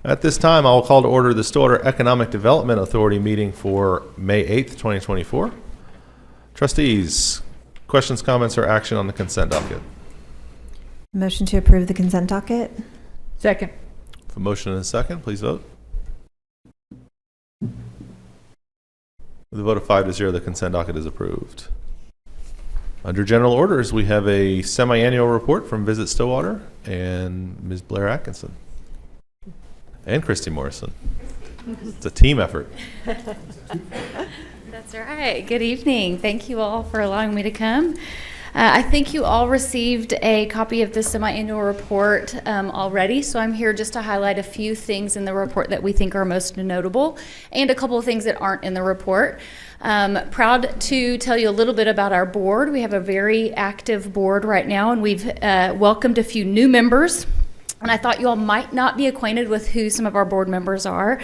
At this time, I will call to order the Stillwater Economic Development Authority meeting for May 8th, 2024. Trustees, questions, comments, or action on the consent docket? Motion to approve the consent docket. Second. For motion and a second, please vote. With a vote of 5-0, the consent docket is approved. Under general orders, we have a semi-annual report from Visit Stillwater and Ms. Blair Atkinson and Christy Morrison. It's a team effort. That's right. Good evening. Thank you all for allowing me to come. I think you all received a copy of the semi-annual report already, so I'm here just to highlight a few things in the report that we think are most notable and a couple of things that aren't in the report. Proud to tell you a little bit about our board. We have a very active board right now, and we've welcomed a few new members. And I thought you all might not be acquainted with who some of our board members are.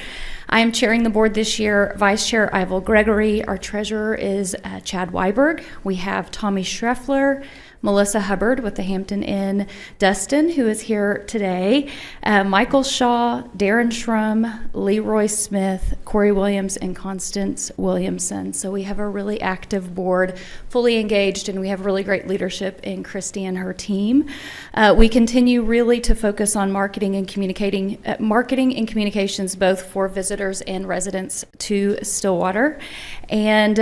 I am chairing the board this year, Vice Chair Ivel Gregory. Our treasurer is Chad Weiberg. We have Tommy Schreffler, Melissa Hubbard with the Hampton Inn, Dustin, who is here today, Michael Shaw, Darren Shrum, Leroy Smith, Corey Williams, and Constance Williamson. So we have a really active board, fully engaged, and we have really great leadership in Christy and her team. We continue really to focus on marketing and communications, both for visitors and residents to Stillwater. And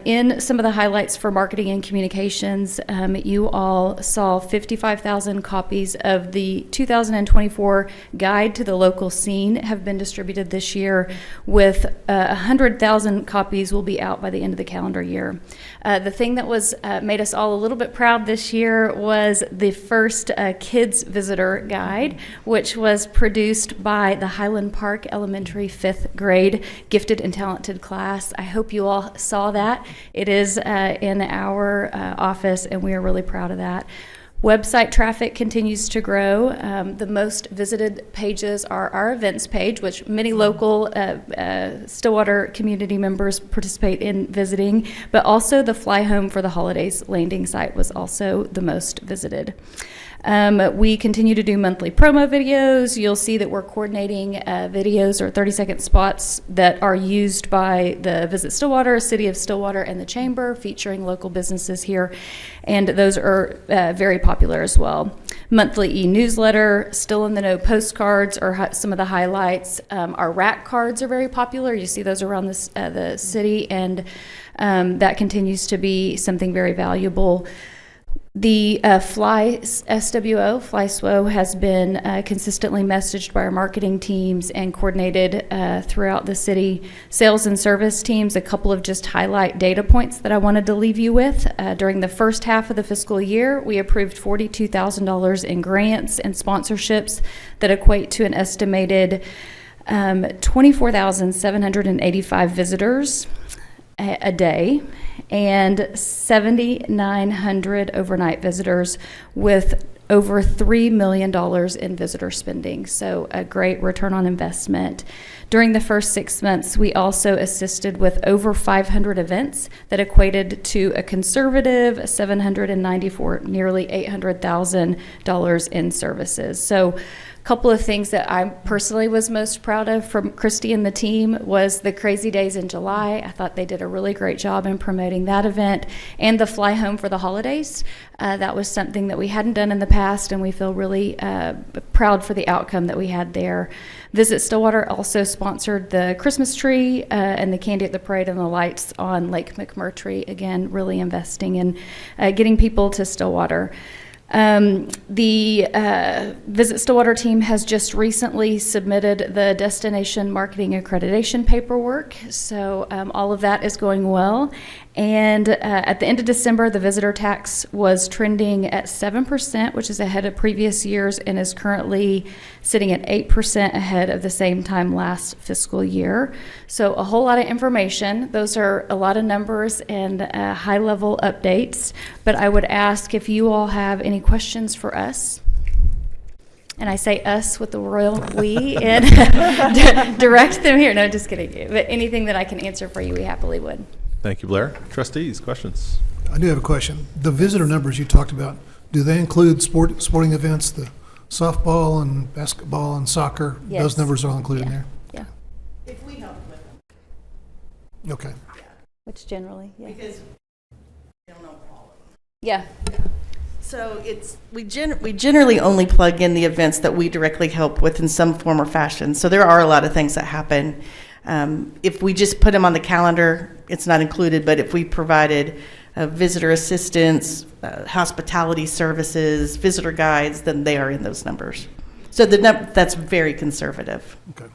in some of the highlights for marketing and communications, you all saw 55,000 copies of the 2024 Guide to the Local Scene have been distributed this year, with 100,000 copies will be out by the end of the calendar year. The thing that was made us all a little bit proud this year was the first Kids Visitor Guide, which was produced by the Highland Park Elementary 5th grade Gifted and Talented class. I hope you all saw that. It is in our office, and we are really proud of that. Website traffic continues to grow. The most visited pages are our events page, which many local Stillwater community members participate in visiting, but also the Fly Home for the Holidays landing site was also the most visited. We continue to do monthly promo videos. You'll see that we're coordinating videos or 30-second spots that are used by the Visit Stillwater, City of Stillwater, and the Chamber, featuring local businesses here, and those are very popular as well. Monthly e-newsletter, Still in the Know postcards are some of the highlights. Our rack cards are very popular. You see those around the city, and that continues to be something very valuable. The Fly SWO has been consistently messaged by our marketing teams and coordinated throughout the city. Sales and service teams, a couple of just highlight data points that I wanted to leave you with. During the first half of the fiscal year, we approved $42,000 in grants and sponsorships that equate to an estimated 24,785 visitors a day and 7,900 overnight visitors, with over $3 million in visitor spending. So a great return on investment. During the first 6 months, we also assisted with over 500 events that equated to a conservative 794, nearly $800,000 in services. So couple of things that I personally was most proud of from Christy and the team was the Crazy Days in July. I thought they did a really great job in promoting that event, and the Fly Home for the Holidays. That was something that we hadn't done in the past, and we feel really proud for the outcome that we had there. Visit Stillwater also sponsored the Christmas tree and the Candy at the Parade and the lights on Lake McMurtry. Again, really investing in getting people to Stillwater. The Visit Stillwater team has just recently submitted the Destination Marketing Accreditation paperwork, so all of that is going well. And at the end of December, the visitor tax was trending at 7%, which is ahead of previous years, and is currently sitting at 8% ahead of the same time last fiscal year. So a whole lot of information. Those are a lot of numbers and high-level updates. But I would ask if you all have any questions for us. And I say us with the royal we, and direct them here. No, just kidding. But anything that I can answer for you, we happily would. Thank you, Blair. Trustees, questions? I do have a question. The visitor numbers you talked about, do they include sporting events, the softball and basketball and soccer, Yes. those numbers are all included in there? Yeah, If we help with them, Okay. which generally, yeah. because we don't know all of them. Yeah, So we generally only plug in the events that we directly help with in some form or fashion. So there are a lot of things that happen. If we just put them on the calendar, it's not included. But if we provided visitor assistance, hospitality services, visitor guides, then they are in those numbers. So that's very conservative. Okay.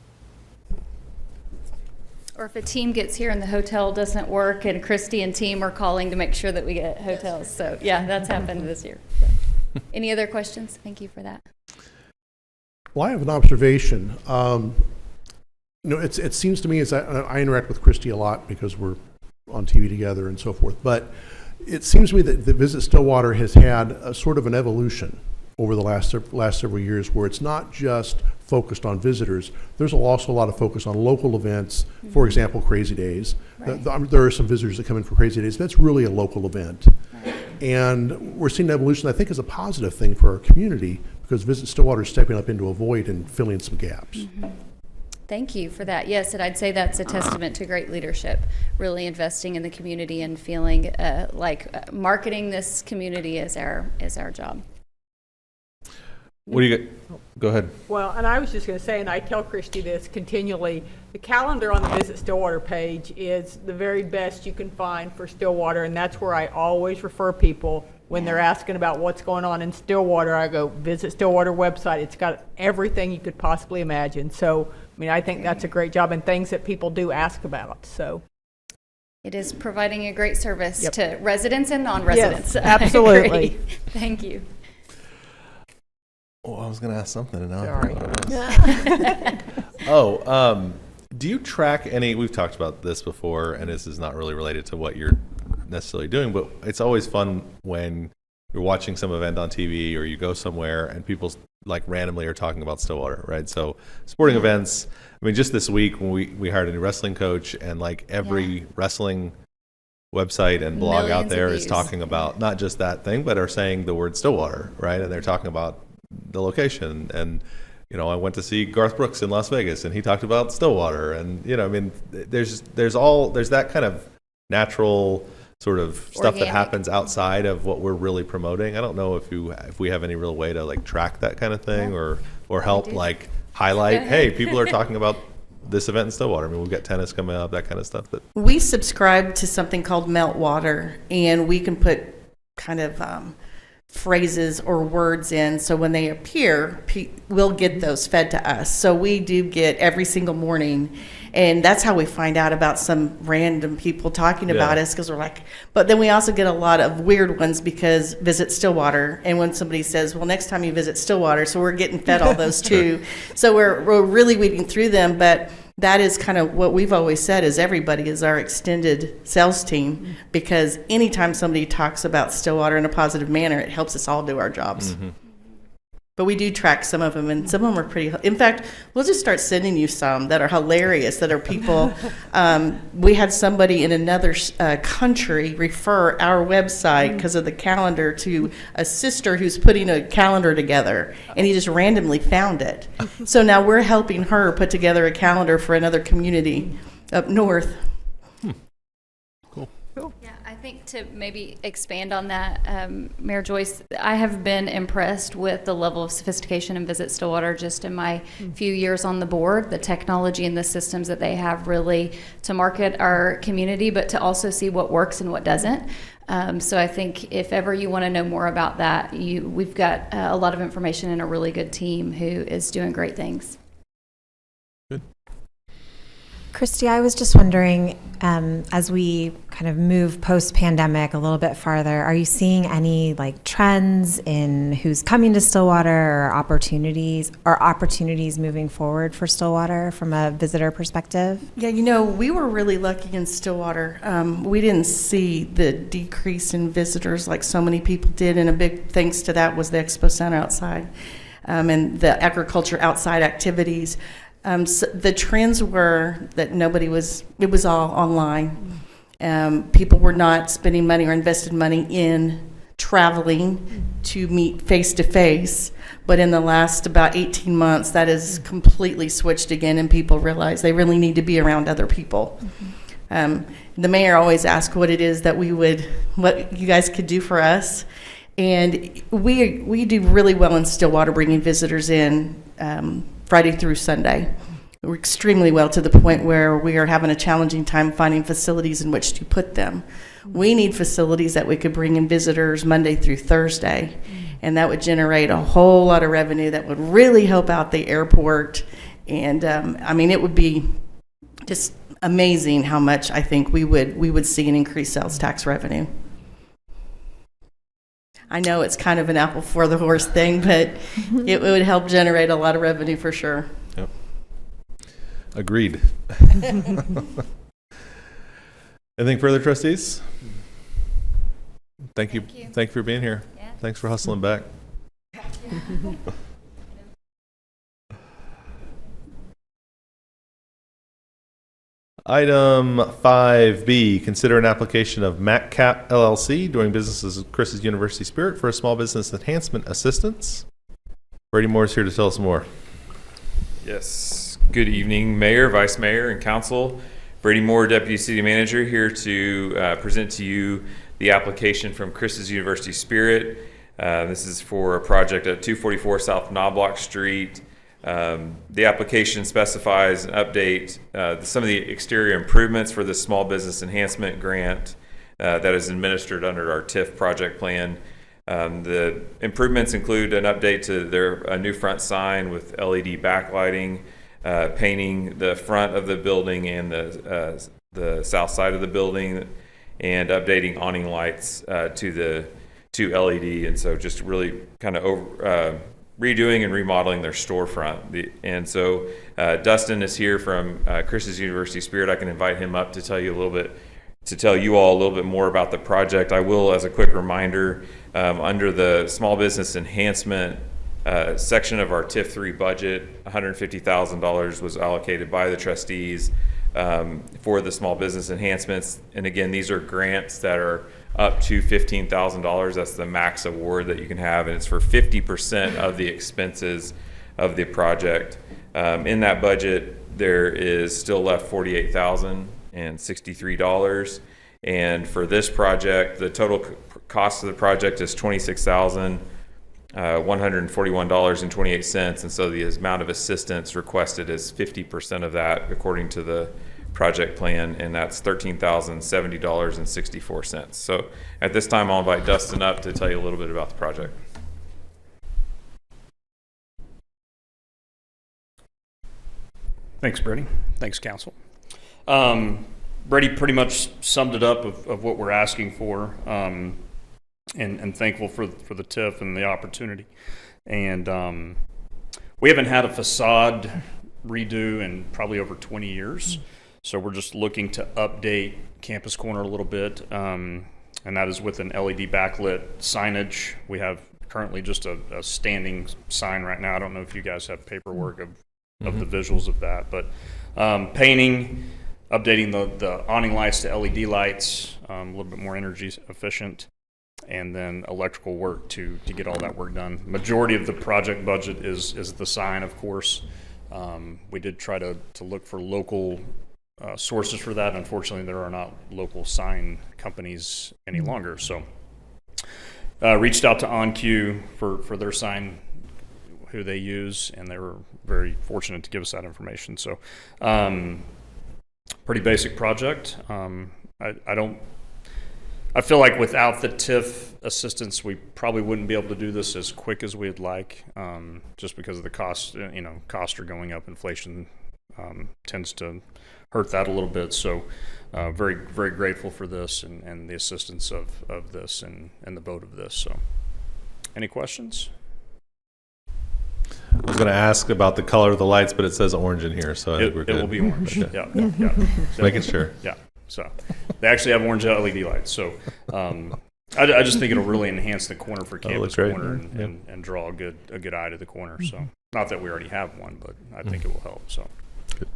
or if a team gets here and the hotel doesn't work and Christy and team are calling to make sure that we get hotels. So yeah, that's happened this year. So. Any other questions? Thank you for that. Well, I have an observation. It seems to me as I interact with Christy a lot because we're on TV together and so forth, but it seems to me that the Visit Stillwater has had a sort of an evolution over the last several years where it's not just focused on visitors. There's also a lot of focus on local events, for example, Crazy Days. Right. There are some visitors that come in for Crazy Days. That's really a local event. Right. And we're seeing evolution, I think, is a positive thing for our community because Visit Stillwater is stepping up into a void and filling some gaps. Mm-hmm. Thank you for that. Yes, and I'd say that's a testament to great leadership, really investing in the community and feeling like marketing this community is our job. What do you get? Go ahead. Well, and I was just going to say, and I tell Christy this continually, the calendar on the Visit Stillwater page is the very best you can find for Stillwater, and that's where I always refer people when they're asking about what's going on in Stillwater. I go, Visit Stillwater website. It's got everything you could possibly imagine. So, I mean, I think that's a great job and things that people do ask about. So, It is providing a great service Yep. to residents and non-residents. Yes, absolutely. Great. Thank you. Oh, I was going to ask something, and now Sorry. I forgot what it was. Do you track any? We've talked about this before, and this is not really related to what you're necessarily doing, but it's always fun when you're watching some event on TV or you go somewhere and people like randomly are talking about Stillwater, right? So sporting events. I mean, just this week when we hired a new wrestling coach, and like every wrestling website and blog Millions out of there is views. talking about not just that thing, but are saying the word Stillwater, right? And they're talking about the location. And I went to see Garth Brooks in Las Vegas, and he talked about Stillwater. And I mean, there's that kind of natural sort of stuff that Organic. happens outside of what we're really promoting. I don't know if we have any real way to like track that kind of thing, or help do. like highlight, Go hey, ahead. people are talking about this event in Stillwater. I mean, we've got tennis coming up, that kind of stuff. That We subscribe to something called Meltwater, and we can put kind of phrases or words in, so when they appear, we'll get those fed to us. So we do get every single morning, and that's how we find out about some random people talking about Yeah. us, because we're like, but then we also get a lot of weird ones because Visit Stillwater, and when somebody says, well, next time you visit Stillwater, so we're getting fed all those too. So we're really weeding through them, but that is kind of what we've always said, is everybody is our extended sales team, because anytime somebody talks about Stillwater in a positive manner, it helps us all do our jobs. But we do track some of them, and some of them are pretty. In fact, we'll just start sending you some that are hilarious, that are people. We had somebody in another country refer our website because of the calendar to a sister who's putting a calendar together, and he just randomly found it. So now we're helping her put together a calendar for another community up north. Yeah, I think to maybe expand on that, Mayor Joyce, I have been impressed with the level of sophistication in Visit Stillwater just in my few years on the board, the technology and the systems that they have really to market our community, but to also see what works and what doesn't. So I think if ever you want to know more about that, we've got a lot of information and a really good team who is doing great things. Christy, I was just wondering, as we kind of move post-pandemic a little bit farther, are you seeing any like trends in who's coming to Stillwater, or opportunities moving forward for Stillwater from a visitor perspective? Yeah, we were really lucky in Stillwater. We didn't see the decrease in visitors like so many people did, and a big thanks to that was the Expo Center outside and the agriculture outside activities. So the trends were that it was all online. People were not spending money or invested money in traveling to meet face to face. But in the last about 18 months, that has completely switched again, and people realize they really need to be around other people. The mayor always asks what it is that what you guys could do for us. And we do really well in Stillwater, bringing visitors in Friday through Sunday. We're extremely well, to the point where we are having a challenging time finding facilities in which to put them. We need facilities that we could bring in visitors Monday through Thursday, and that would generate a whole lot of revenue that would really help out the airport. And I mean, it would be just amazing how much I think we would see an increased sales tax revenue. I know it's kind of an apple for the horse thing, but it would help generate a lot of revenue for sure. Yep. Agreed. Anything further, trustees? Thank you. Thank you for being here. Yeah. Thanks for hustling back. Item 5B, consider an application of MacCap LLC doing business as Chris's University Spirit for a small business enhancement assistance. Brady Moore is here to tell us more. Yes. Good evening, Mayor, Vice Mayor, and Council. Brady Moore, Deputy City Manager, here to present to you the application from Chris's University Spirit. This is for a project at 244 South Knobloch Street. The application specifies an update some of the exterior improvements for the small business enhancement grant that is administered under our TIF project plan. The improvements include an update to a new front sign with LED backlighting, painting the front of the building and the south side of the building, and updating awning lights to LED. And so just really kind of redoing and remodeling their storefront. And so Dustin is here from Chris's University Spirit. I can invite him up to tell you all a little bit more about the project. I will, as a quick reminder, under the small business enhancement section of our TIF 3 budget, $150,000 was allocated by the trustees for the small business enhancements. And again, these are grants that are up to $15,000. That's the max award that you can have, and it's for 50% of the expenses of the project. In that budget, there is still left $48,063. And for this project, the total cost of the project is $26,141.28. And so the amount of assistance requested is 50% of that, according to the project plan, and that's $13,070.64. So at this time, I'll invite Dustin up to tell you a little bit about the project. Thanks, Brady. Thanks, Council. Brady pretty much summed it up of what we're asking for, and thankful for the TIF and the opportunity. And we haven't had a facade redo in probably over 20 years. So we're just looking to update Campus Corner a little bit, and that is with an LED backlit signage. We have currently just a standing sign right now. I don't know if you guys have paperwork of the visuals of that, but painting, updating the awning lights to LED lights, a little bit more energy efficient, and then electrical work to get all that work done. Majority of the project budget is the sign, of course. We did try to look for local sources for that. Unfortunately, there are not local sign companies any longer. So reached out to OnQ for their sign, who they use, and they were very fortunate to give us that information. So pretty basic project. I feel like without the TIF assistance, we probably wouldn't be able to do this as quick as we'd like, just because of the cost. Costs are going up. Inflation tends to hurt that a little bit. So very, very grateful for this and the assistance of this and the vote of this. So any questions? I was going to ask about the color of the lights, but it says orange in here, so I think we're good. It will be orange. Yeah. Just making sure. Yeah. So they actually have orange LED lights. So I just think it'll really enhance the corner for Campus Corner and draw a good eye to the corner. So not that we already have one, but I think it will help. So good.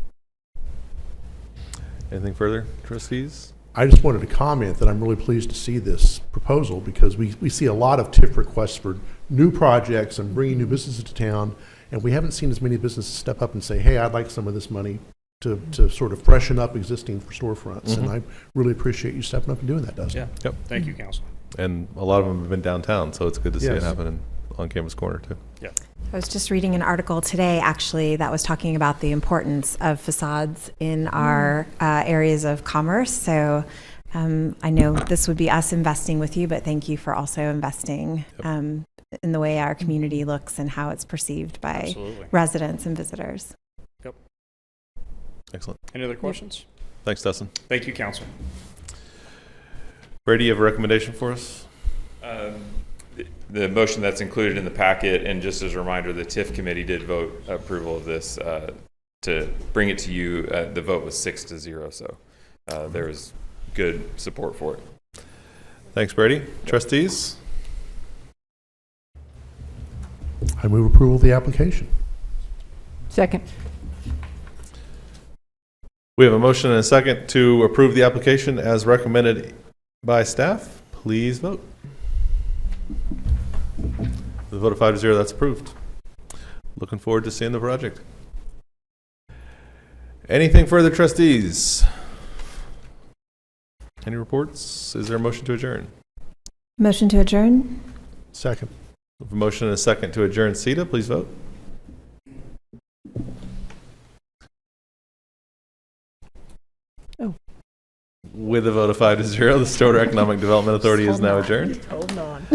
Anything further, trustees? I just wanted to comment that I'm really pleased to see this proposal because we see a lot of TIF requests for new projects and bringing new businesses to town, and we haven't seen as many businesses step up and say, hey, I'd like some of this money to sort of freshen up existing storefronts. And I really appreciate you stepping up and doing that, Dustin. Yeah. Yep. Thank you, Council. And a lot of them have been downtown, so it's good to see it Yes. happen on Campus Corner, too. Yeah. I was just reading an article today, actually, that was talking about the importance of facades in our areas of commerce. So I know this would be us investing with you, but thank you for also investing in the way our community looks and how it's perceived by Absolutely. residents and visitors. Yep. Excellent. Any other questions? Thanks, Dustin. Thank you, Council. Brady, you have a recommendation for us? The motion that's included in the packet, and just as a reminder, the TIF committee did vote approval of this to bring it to you. The vote was 6-0, so there was good support for it. Thanks, Brady. Trustees? I move approval of the application. Second. We have a motion and a second to approve the application as recommended by staff. Please vote. The vote of 5-0, that's approved. Looking forward to seeing the project. Anything further, trustees? Any reports? Is there a motion to adjourn? Motion to adjourn? Second. We have a motion and a second to adjourn. Sita, please vote. With a vote of 5-0, the Stillwater Economic Development Authority is now adjourned. Just holding on.